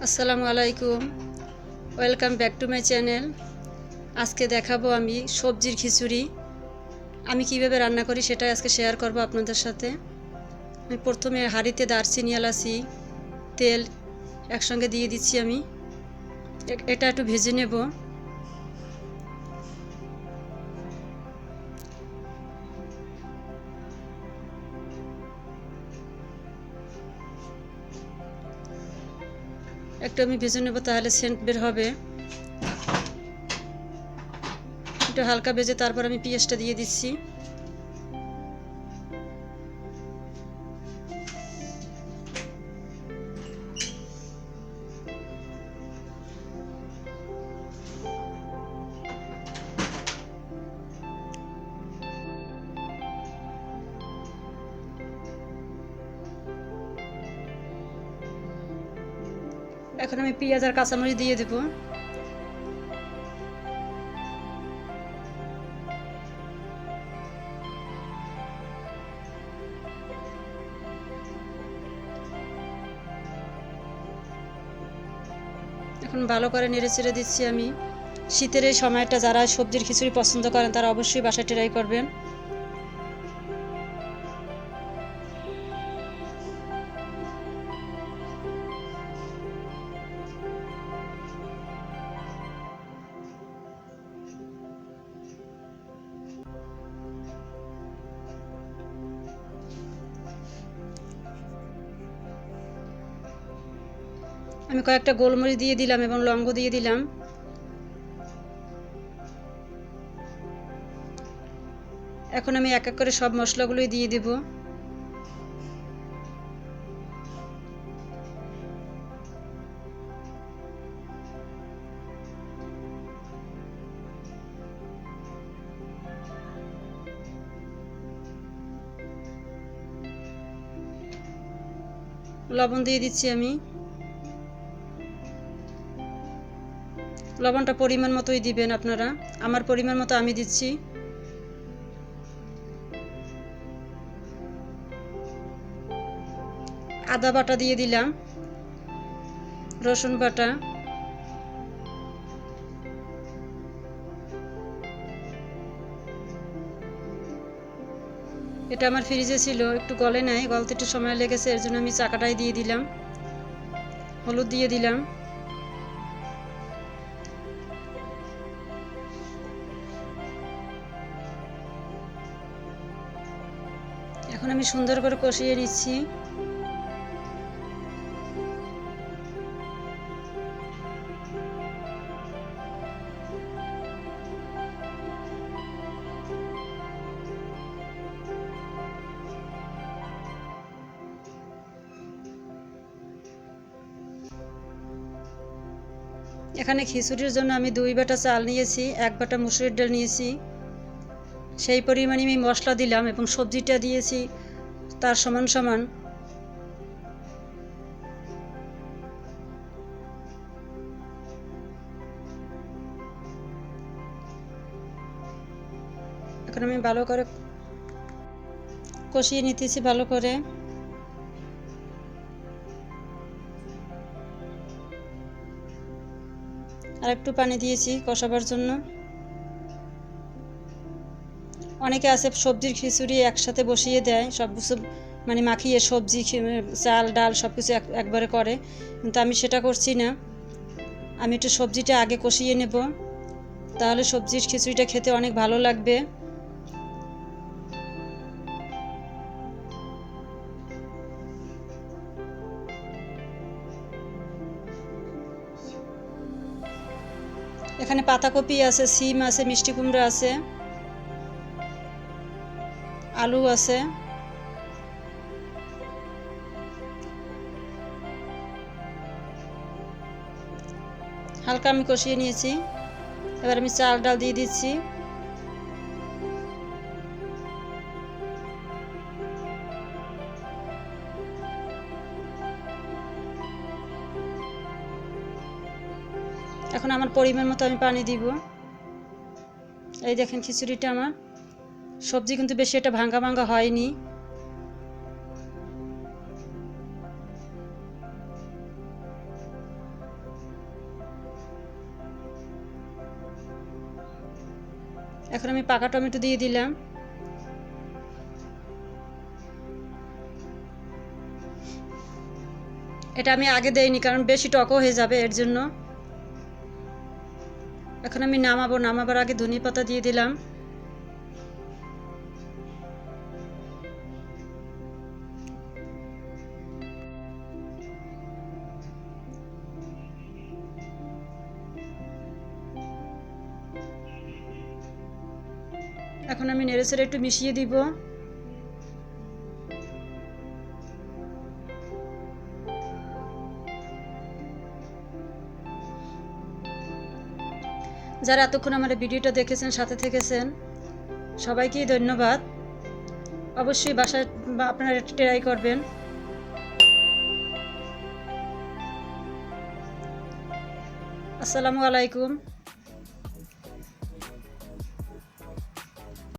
আসসালামু আলাইকুম, welcome back to my channel. আজকে দেখাবো আমি সবজির খিচুড়ি আমি কিভাবে রান্না করি সেটাই আজকে শেয়ার করব আপনাদের সাথে। আমি প্রথমে হাঁড়িতে দারচিনি, এলাচি, তেল একসঙ্গে দিয়ে দিচ্ছি। আমি এটা একটু ভেজে নেব। একটু আমি ভেজে নেব, তাহলে সেন্ট বের হবে। একটু হালকা ভেজে তারপর আমি পেঁয়াজটা দিয়ে দিচ্ছি। এখন আমি পেঁয়াজ আর কাঁচামরিচ দিয়ে দেব। এখন ভালো করে নেড়ে চেড়ে দিচ্ছি আমি। শীতের এই সময়টা যারা সবজির খিচুড়ি পছন্দ করেন তারা অবশ্যই বাসায় ট্রাই করবেন। আমি কয়েকটা গোলমরিচ দিয়ে দিলাম এবং লবঙ্গ দিয়ে দিলাম। এখন আমি এক এক করে সব মশলাগুলোই দিয়ে দেব। লবণ দিয়ে দিচ্ছি আমি। লবণটা পরিমাণ মতোই দিবেন আপনারা, আমার পরিমাণ মতো আমি দিচ্ছি। আদা বাটা দিয়ে দিলাম, রসুন বাটা, এটা আমার ফ্রিজে ছিল, একটু গলে নাই, গলতে একটু সময় লেগেছে, এর জন্য আমি চাকাটাই দিয়ে দিলাম। হলুদ দিয়ে দিলাম। এখন আমি সুন্দর করে কষিয়ে নিচ্ছি। এখানে খিচুড়ির জন্য আমি 2 বাটা চাল নিয়েছি, 1 বাটা মুসুরির ডাল নিয়েছি। সেই পরিমাণে আমি মশলা দিলাম এবং সবজিটা দিয়েছি তার সমান সমান। এখন আমি ভালো করে কষিয়ে নিতেছি ভালো করে। আর একটু পানি দিয়েছি কষাবার জন্য। অনেকে আছে সবজির খিচুড়ি একসাথে বসিয়ে দেয়, সব কিছু মানে মাখিয়ে সবজি, চাল, ডাল সব কিছু একবারে করে, কিন্তু আমি সেটা করছি না। আমি একটু সবজিটা আগে কষিয়ে নেব, তাহলে সবজির খিচুড়িটা খেতে অনেক ভালো লাগবে। এখানে পাতাকপি আছে, সিম আছে, মিষ্টি কুমড়া আছে, আলু আছে। হালকা আমি কষিয়ে নিয়েছি। এবার আমি চাল ডাল দিয়ে দিচ্ছি। এখন আমার পরিমাণ মতো আমি পানি দিব। এই দেখেন খিচুড়িটা আমার, সবজি কিন্তু বেশি এটা ভাঙা ভাঙা হয়নি, এখন আমি পাকা টমেটো দিয়ে দিলাম। এটা আমি আগে দেইনি কারণ বেশি টকও হয়ে যাবে এর জন্য। এখন আমি নামাবার আগে ধনিয়া পাতা দিয়ে দিলাম। এখন আমি নেড়েচেড়ে একটু মিশিয়ে দিব। যারা এতক্ষণ আমার ভিডিওটা দেখেছেন, সাথে থেকেছেন, সবাইকেই ধন্যবাদ। অবশ্যই বাসায় আপনারা ট্রাই করবেন। আসসালামু আলাইকুম।